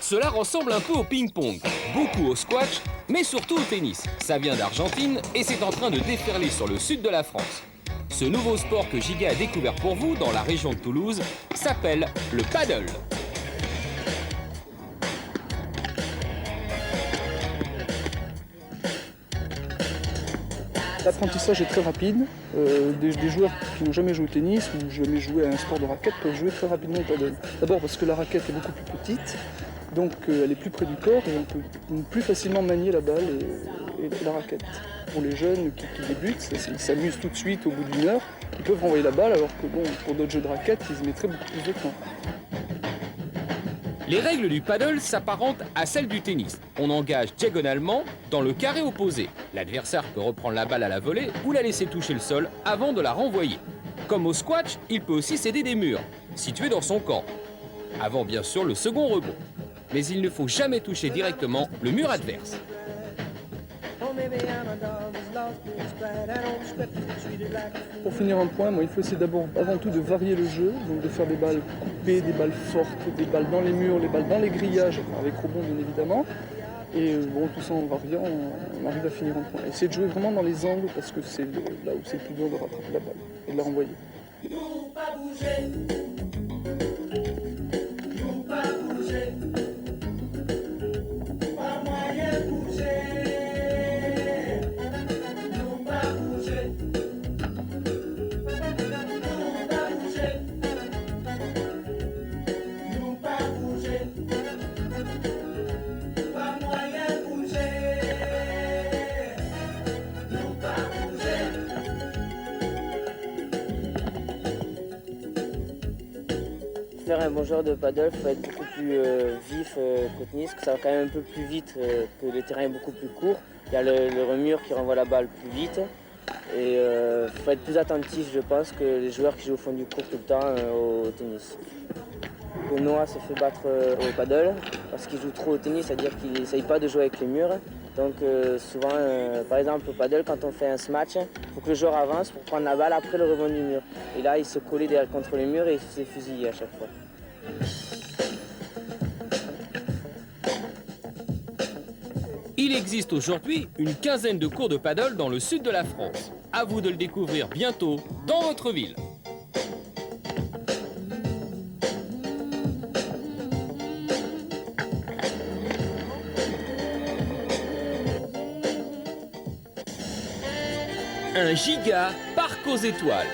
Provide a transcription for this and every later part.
Cela ressemble un peu au ping-pong, beaucoup au squash, mais surtout au tennis. Ça vient d'Argentine et c'est en train de déferler sur le sud de la France. Ce nouveau sport que Giga a découvert pour vous dans la région de Toulouse s'appelle le paddle. L'apprentissage est très rapide. Des joueurs qui n'ont jamais joué au tennis ou jamais joué à un sport de raquette peuvent jouer très rapidement au paddle. D'abord parce que la raquette est beaucoup plus petite, donc elle est plus près du corps et on peut plus facilement manier la balle et la raquette. Pour les jeunes qui débutent, ils s'amusent tout de suite au bout d'une heure, ils peuvent renvoyer la balle alors que pour d'autres jeux de raquette, ils y mettraient beaucoup plus de temps. Les règles du paddle s'apparentent à celles du tennis. On engage diagonalement dans le carré opposé. L'adversaire peut reprendre la balle à la volée ou la laisser toucher le sol avant de la renvoyer. Comme au squash, il peut aussi céder des murs, situés dans son camp. Avant bien sûr le second rebond. Mais il ne faut jamais toucher directement le mur adverse. Pour finir un point, il faut essayer avant tout de varier le jeu, donc de faire des balles coupées, des balles fortes, des balles dans les murs, les balles dans les grillages, avec rebond bien évidemment. Et tout ça en variant, on arrive à finir un point. Essayez de jouer vraiment dans les angles parce que c'est là où c'est le plus dur de rattraper la balle et de la renvoyer. Nous pas bouger. Nous pas bouger. Pas moyen de bouger. Nous pas bouger. Nous pas bouger. Nous pas bouger. Pas moyen de bouger. Nous pas bouger. Faire un bon joueur de paddle, il faut être beaucoup plus vif qu'au tennis, que ça va quand même un peu plus vite, que le terrain est beaucoup plus court. Il y a le remure qui renvoie la balle plus vite. Et il faut être plus attentif, je pense, que les joueurs qui jouent au fond du court tout le temps au tennis. Que Noah se fait battre au paddle parce qu'il joue trop au tennis, c'est-à-dire qu'il n'essaye pas de jouer avec les murs. Donc souvent, par exemple au paddle, quand on fait un smash, il faut que le joueur avance pour prendre la balle après le rebond du mur. Et là, il se collait derrière contre les murs et il se faisait fusiller à chaque fois. Il existe aujourd'hui une quinzaine de cours de paddle dans le sud de la France. À vous de le découvrir bientôt dans votre ville. Un giga parc aux étoiles.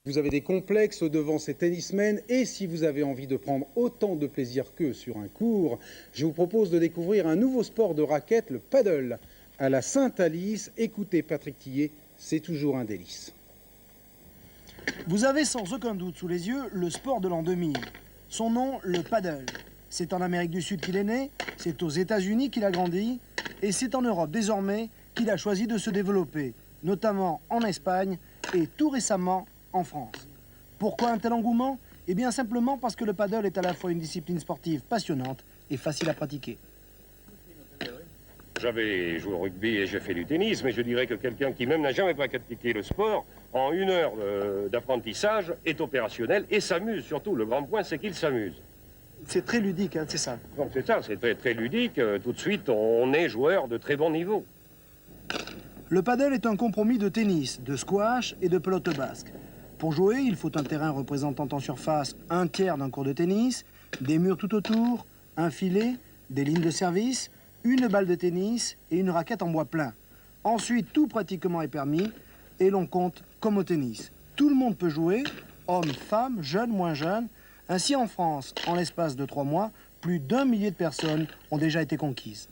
Vous avez des complexes devant ces tennismen et si vous avez envie de prendre autant de plaisir qu'eux sur un court, je vous propose de découvrir un nouveau sport de raquette, le paddle. À la Sainte-Alice, écoutez Patrick Tillet, c'est toujours un délice. Vous avez sans aucun doute sous les yeux le sport de l'an 2000. Son nom, le paddle. C'est en Amérique du Sud qu'il est né, c'est aux États-Unis qu'il a grandi et c'est en Europe désormais qu'il a choisi de se développer, notamment en Espagne et tout récemment en France. Pourquoi un tel engouement? Eh bien simplement parce que le paddle est à la fois une discipline sportive passionnante et facile à pratiquer. J'avais joué au rugby et j'ai fait du tennis, mais je dirais que quelqu'un qui même n'a jamais pratiqué le sport, en 1 heure d'apprentissage, est opérationnel et s'amuse surtout. Le grand point, c'est qu'il s'amuse. C'est très ludique, hein, c'est ça. Donc c'est ça, c'est très, très ludique. Tout de suite, on est joueur de très bon niveau. Le paddle est un compromis de tennis, de squash et de pelote basque. Pour jouer, il faut un terrain représentant en surface 1/3 d'un court de tennis, des murs tout autour, un filet, des lignes de service, une balle de tennis et une raquette en bois plein. Ensuite, tout pratiquement est permis et l'on compte comme au tennis. Tout le monde peut jouer, hommes, femmes, jeunes, moins jeunes. Ainsi, en France, en l'espace de 3 mois, plus d'1 millier de personnes ont déjà été conquises.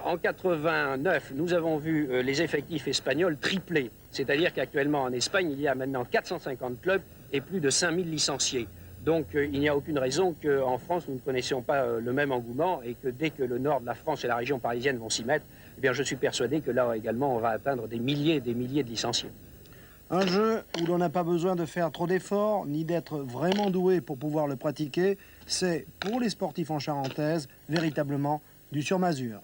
En 89, nous avons vu les effectifs espagnols tripler. C'est-à-dire qu'actuellement en Espagne, il y a maintenant 450 clubs et plus de 5000 licenciés. Donc il n'y a aucune raison qu'en France, nous ne connaissions pas le même engouement et que dès que le nord de la France et la région parisienne vont s'y mettre, eh bien, je suis persuadé que là également, on va atteindre des milliers de licenciés. Un jeu où l'on n'a pas besoin de faire trop d'efforts, ni d'être vraiment doué pour pouvoir le pratiquer. C'est, pour les sportifs en charentaise, véritablement du sur-mesure.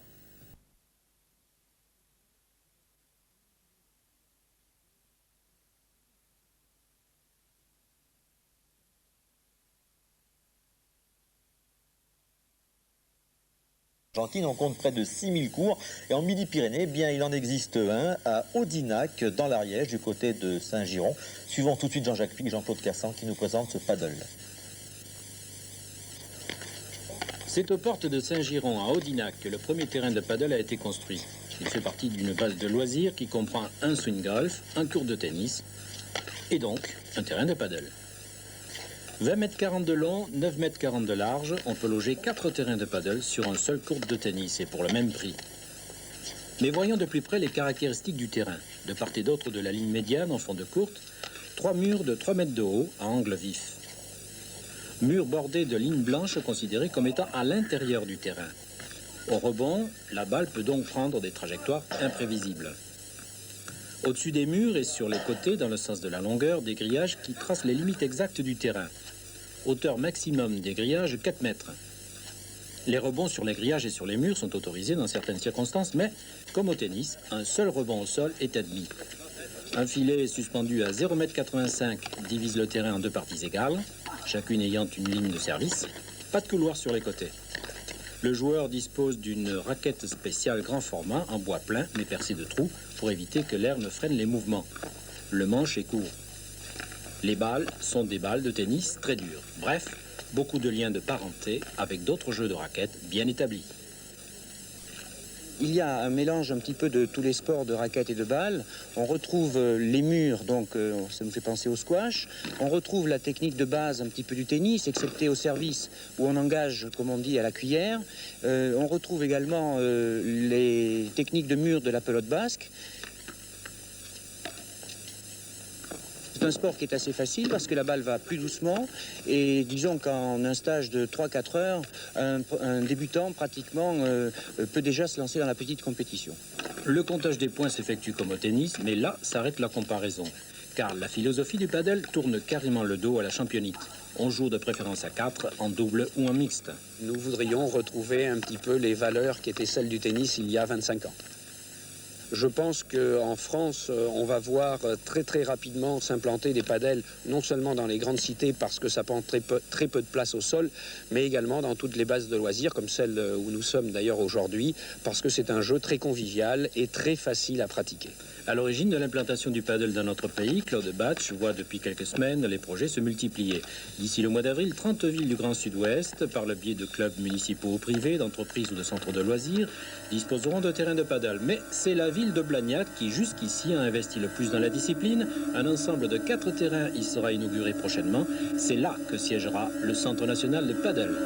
Argentine, on compte près de 6000 cours et en Midi-Pyrénées, eh bien, il en existe un à Audinac, dans l'Ariège, du côté de Saint-Giron. Suivons tout de suite Jean-Jacques Pic, Jean-Claude Cassan qui nous présente ce paddle. C'est aux portes de Saint-Giron, à Audinac, que le premier terrain de paddle a été construit. Il fait partie d'une base de loisirs qui comprend un swing golf, un court de tennis et donc un terrain de paddle. 20 mètres 40 de long, 9 mètres 40 de large, on peut loger 4 terrains de paddle sur un seul court de tennis et pour le même prix. Mais voyons de plus près les caractéristiques du terrain. De part et d'autre de la ligne médiane en fond de courte, 3 murs de 3 mètres de haut à angle vif. Murs bordés de lignes blanches considérées comme étant à l'intérieur du terrain. Au rebond, la balle peut donc prendre des trajectoires imprévisibles. Au-dessus des murs et sur les côtés, dans le sens de la longueur, des grillages qui tracent les limites exactes du terrain. Hauteur maximum des grillages, 4 mètres. Les rebonds sur les grillages et sur les murs sont autorisés dans certaines circonstances, mais, comme au tennis, un seul rebond au sol est admis. Un filet suspendu à 0,85 m divise le terrain en 2 parties égales, chacune ayant une ligne de service. Pas de couloir sur les côtés. Le joueur dispose d'une raquette spéciale grand format en bois plein mais percée de trous pour éviter que l'air ne freine les mouvements. Le manche est court. Les balles sont des balles de tennis très dures. Bref, beaucoup de liens de parenté avec d'autres jeux de raquettes bien établis. Il y a un mélange un petit peu de tous les sports de raquettes et de balles. On retrouve les murs, donc ça nous fait penser au squash. On retrouve la technique de base un petit peu du tennis, excepté au service où on engage, comme on dit, à la cuillère. On retrouve également les techniques de mur de la pelote basque. C'est un sport qui est assez facile parce que la balle va plus doucement et disons qu'en un stage de 3-4 heures, un débutant pratiquement peut déjà se lancer dans la petite compétition. Le comptage des points s'effectue comme au tennis, mais là s'arrête la comparaison. Car la philosophie du paddle tourne carrément le dos à la championite. On joue de préférence à 4, en double ou en mixte. Nous voudrions retrouver un petit peu les valeurs qui étaient celles du tennis il y a 25 ans. Je pense qu'en France, on va voir très rapidement s'implanter des padels, non seulement dans les grandes cités parce que ça prend très peu de place au sol, mais également dans toutes les bases de loisirs, comme celle où nous sommes d'ailleurs aujourd'hui, parce que c'est un jeu très convivial et très facile à pratiquer. À l'origine de l'implantation du paddle dans notre pays, Claude Batch voit depuis quelques semaines les projets se multiplier. D'ici le mois d'avril, 30 villes du Grand Sud-Ouest, par le biais de clubs municipaux ou privés, d'entreprises ou de centres de loisirs, disposeront de terrains de paddle. Mais c'est la ville de Blagnac qui jusqu'ici a investi le plus dans la discipline. Un ensemble de 4 terrains y sera inauguré prochainement. C'est là que siégera le Centre national de paddle.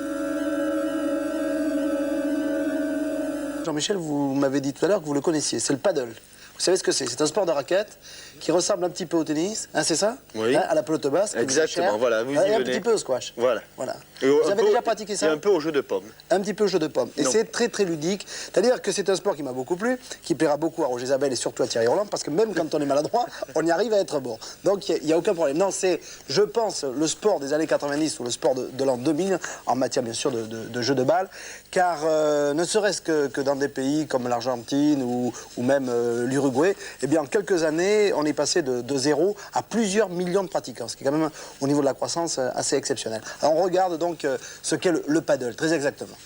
Jean-Michel, vous m'avez dit tout à l'heure que vous le connaissiez, c'est le paddle. Vous savez ce que c'est? C'est un sport de raquette qui ressemble un petit peu au tennis, hein, c'est ça? Oui. Hein, à la pelote basque. Exactement, voilà, vous y et un venez. petit peu au squash. Voilà. Vous avez déjà pratiqué ça? Et un peu au jeu de pommes. Un petit peu au jeu de pommes. Et Non. c'est très ludique. C'est-à-dire que c'est un sport qui m'a beaucoup plu, qui plaira beaucoup à Roger Isabelle et surtout à Thierry Roland, parce que même quand on est maladroit, on y arrive à être bon. Donc il n'y a aucun problème. Non, c'est, je pense, le sport des années 90 ou le sport de l'an 2000, en matière bien sûr de jeu de balle, car ne serait-ce que dans des pays comme l'Argentine ou même l'Uruguay, eh bien en quelques années, on est passé de 0 à plusieurs millions de pratiquants, ce qui est quand même au niveau de la croissance assez exceptionnel. Alors on regarde donc ce qu'est le paddle, très exactement.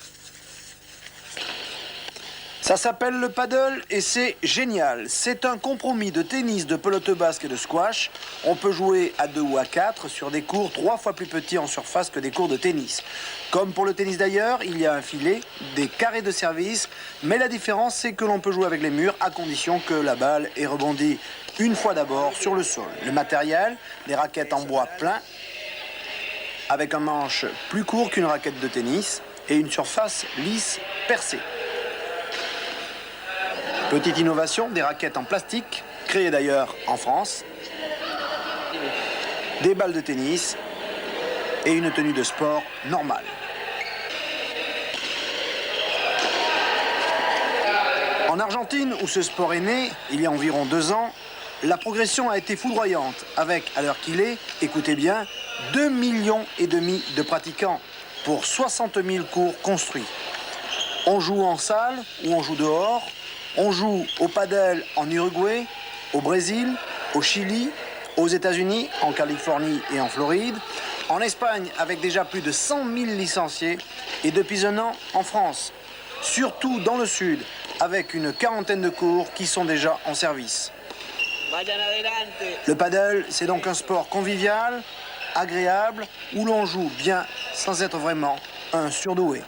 Ça s'appelle le paddle et c'est génial. C'est un compromis de tennis, de pelote basque et de squash. On peut jouer à 2 ou à 4 sur des courts 3 fois plus petits en surface que des courts de tennis. Comme pour le tennis d'ailleurs, il y a un filet, des carrés de service, mais la différence c'est que l'on peut jouer avec les murs à condition que la balle ait rebondi une fois d'abord sur le sol. Le matériel, des raquettes en bois plein, avec un manche plus court qu'une raquette de tennis et une surface lisse percée. Petite innovation, des raquettes en plastique, créées d'ailleurs en France, des balles de tennis et une tenue de sport normale. En Argentine, où ce sport est né, il y a environ 2 ans, la progression a été foudroyante, avec, à l'heure qu'il est, écoutez bien, 2,5 millions de pratiquants pour 60 000 cours construits. On joue en salle ou on joue dehors. On joue au paddle en Uruguay, au Brésil, au Chili, aux États-Unis, en Californie et en Floride, en Espagne avec déjà plus de 100 000 licenciés et depuis un an en France, surtout dans le sud, avec une quarantaine de cours qui sont déjà en service. Le paddle, c'est donc un sport convivial, agréable, où l'on joue bien sans être vraiment un surdoué.